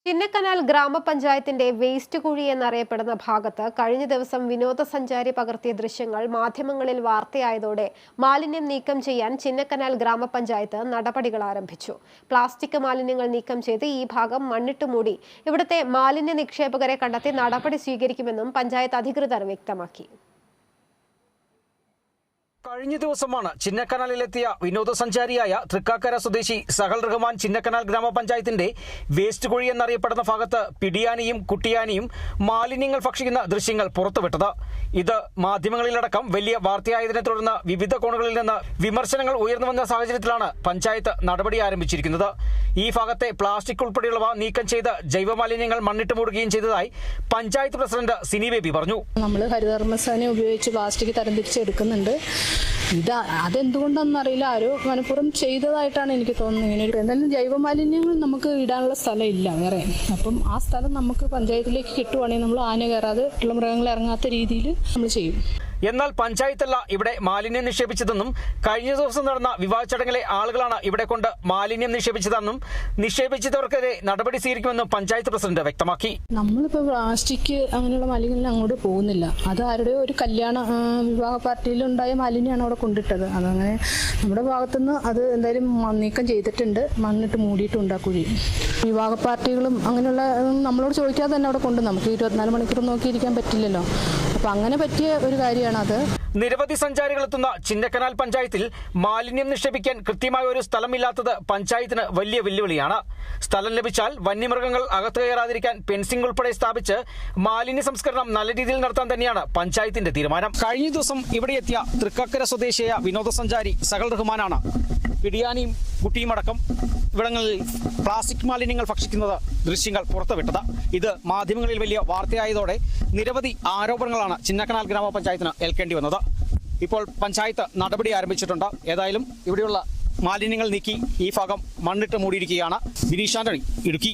ചിന്നക്കനാൽ ഗ്രാമപഞ്ചായത്തിന്റെ വേസ്റ്റ് കുഴി എന്നറിയപ്പെടുന്ന ഭാഗത്ത് കഴിഞ്ഞ ദിവസം വിനോദസഞ്ചാരി പകർത്തിയ ദൃശ്യങ്ങൾ മാധ്യമങ്ങളിൽ വാർത്തയായതോടെ മാലിന്യം നീക്കം ചെയ്യാൻ ചിന്നക്കനാൽ ഗ്രാമപഞ്ചായത്ത് നടപടികൾ ആരംഭിച്ചു. പ്ലാസ്റ്റിക് മാലിന്യങ്ങൾ നീക്കം ചെയ്ത് ഈ ഭാഗം മണ്ണിട്ട് മൂടി ഇവിടുത്തെ മാലിന്യ നിക്ഷേപകരെ കണ്ടെത്തി നടപടി സ്വീകരിക്കുമെന്നും പഞ്ചായത്ത് അധികൃതർ വ്യക്തമാക്കി. കഴിഞ്ഞ ദിവസമാണ് ചിന്നക്കനാലിലെത്തിയ വിനോദസഞ്ചാരിയായ തൃക്കാക്കര സ്വദേശി സഹൽ റഹ്മാൻ ചിന്നക്കനാൽ ഗ്രാമപഞ്ചായത്തിന്റെ വേസ്റ്റ് കുഴി എന്നറിയപ്പെടുന്ന ഭാഗത്ത് പിടിയാനയും കുട്ടിയാനയും മാലിന്യങ്ങൾ ഭക്ഷിക്കുന്ന ദൃശ്യങ്ങൾ പുറത്തുവിട്ടത്. ഇത് മാധ്യമങ്ങളിലടക്കം വലിയ വാർത്തയായതിനെ തുടർന്ന് വിവിധ കോണുകളിൽ നിന്ന് വിമർശനങ്ങൾ ഉയർന്നു വന്ന സാഹചര്യത്തിലാണ് പഞ്ചായത്ത് നടപടി ആരംഭിച്ചിരിക്കുന്നത്. ഈ ഭാഗത്തെ പ്ലാസ്റ്റിക് ഉൾപ്പെടെയുള്ളവ നീക്കം ചെയ്ത് ജൈവമാലിന്യങ്ങൾ മണ്ണിട്ട് മൂടുകയും ചെയ്തതായി പഞ്ചായത്ത് പ്രസിഡന്റ് സിനി ബേബി പറഞ്ഞു. നമ്മൾ ഹരിതകർമ്മസേന ഉപയോഗിച്ച് പ്ലാസ്റ്റിക് തരംതിരിച്ചെടുക്കുന്നുണ്ട്. അതെന്തുകൊണ്ടെന്നറിയില്ല, ആരോ മനഃപൂർവ്വം ചെയ്തതായിട്ടാണ് എനിക്ക് തോന്നുന്നത്. ഇങ്ങനെ എന്തായാലും ജൈവമാലിന്യങ്ങൾ നമുക്ക് ഇടാനുള്ള സ്ഥലം ഇല്ല വേറെ. അപ്പം ആ സ്ഥലം നമുക്ക് പഞ്ചായത്തിലേക്ക് കിട്ടുവാണെങ്കിൽ നമ്മൾ ആന കയറാതെ ഉള്ള മൃഗങ്ങൾ ഇറങ്ങാത്ത രീതിയിൽ നമ്മൾ ചെയ്യും. എന്നാൽ പഞ്ചായത്തല്ല ഇവിടെ മാലിന്യം നിക്ഷേപിച്ചതെന്നും കഴിഞ്ഞ ദിവസം നടന്ന വിവാഹ ചടങ്ങിലെ ആളുകളാണ് ഇവിടെ കൊണ്ട് മാലിന്യം നിക്ഷേപിച്ചതെന്നും നിക്ഷേപിച്ചവർക്കെതിരെ നടപടി സ്വീകരിക്കുമെന്നും പഞ്ചായത്ത് പ്രസിഡന്റ് വ്യക്തമാക്കി. നമ്മളിപ്പോൾ പ്ലാസ്റ്റിക് അങ്ങനെയുള്ള മാലിന്യങ്ങൾ അങ്ങോട്ട് പോകുന്നില്ല. അത് ആരുടെ ഒരു കല്യാണ വിവാഹ പാർട്ടിയിലുണ്ടായ മാലിന്യമാണ് അവിടെ കൊണ്ടിട്ടത്. അതങ്ങനെ നമ്മുടെ ഭാഗത്തുനിന്ന് അത് എന്തായാലും നീക്കം ചെയ്തിട്ടുണ്ട്. മണ്ണിട്ട് മൂടിയിട്ടുണ്ട് ആ കുഴി. വിവാഹ പാർട്ടികളും അങ്ങനെയുള്ള നമ്മളോട് ചോദിക്കാതെ തന്നെ അവിടെ കൊണ്ട് നമുക്ക് 24 മണിക്കൂർ നോക്കിയിരിക്കാൻ പറ്റില്ലല്ലോ. അപ്പം അങ്ങനെ പറ്റിയ ഒരു കാര്യമാണ്. നിരവധി സഞ്ചാരികൾ എത്തുന്ന ചിന്നക്കനാൽ പഞ്ചായത്തിൽ മാലിന്യം നിക്ഷേപിക്കാൻ കൃത്യമായ ഒരു സ്ഥലമില്ലാത്തത് പഞ്ചായത്തിന് വലിയ വെല്ലുവിളിയാണ്. സ്ഥലം ലഭിച്ചാൽ വന്യമൃഗങ്ങൾ അകത്ത് കയറാതിരിക്കാൻ ഫെൻസിംഗ് ഉൾപ്പെടെ സ്ഥാപിച്ച് മാലിന്യ സംസ്കരണം നല്ല രീതിയിൽ നടത്താൻ തന്നെയാണ് പഞ്ചായത്തിന്റെ തീരുമാനം. കഴിഞ്ഞ ദിവസം ഇവിടെ എത്തിയ തൃക്കാക്കര സ്വദേശിയായ വിനോദസഞ്ചാരി സഹൽ റഹ്മാനാണ് പിടിയാനിയും കുട്ടിയും അടക്കം ഇവിടങ്ങളിൽ പ്ലാസ്റ്റിക് മാലിന്യങ്ങൾ ഭക്ഷിക്കുന്നത് ദൃശ്യങ്ങൾ പുറത്തുവിട്ടത്. ഇത് മാധ്യമങ്ങളിൽ വലിയ വാർത്തയായതോടെ നിരവധി ആരോപണങ്ങളാണ് ചിന്നക്കനാൽ ഗ്രാമപഞ്ചായത്തിന് ഏൽക്കേണ്ടി വന്നത്. ഇപ്പോൾ പഞ്ചായത്ത് നടപടി ആരംഭിച്ചിട്ടുണ്ട്. ഏതായാലും ഇവിടെയുള്ള മാലിന്യങ്ങൾ നീക്കി ഈ ഭാഗം മണ്ണിട്ട് മൂടിയിരിക്കുകയാണ്. ബിനീഷ് ആന്റണി, ഇടുക്കി.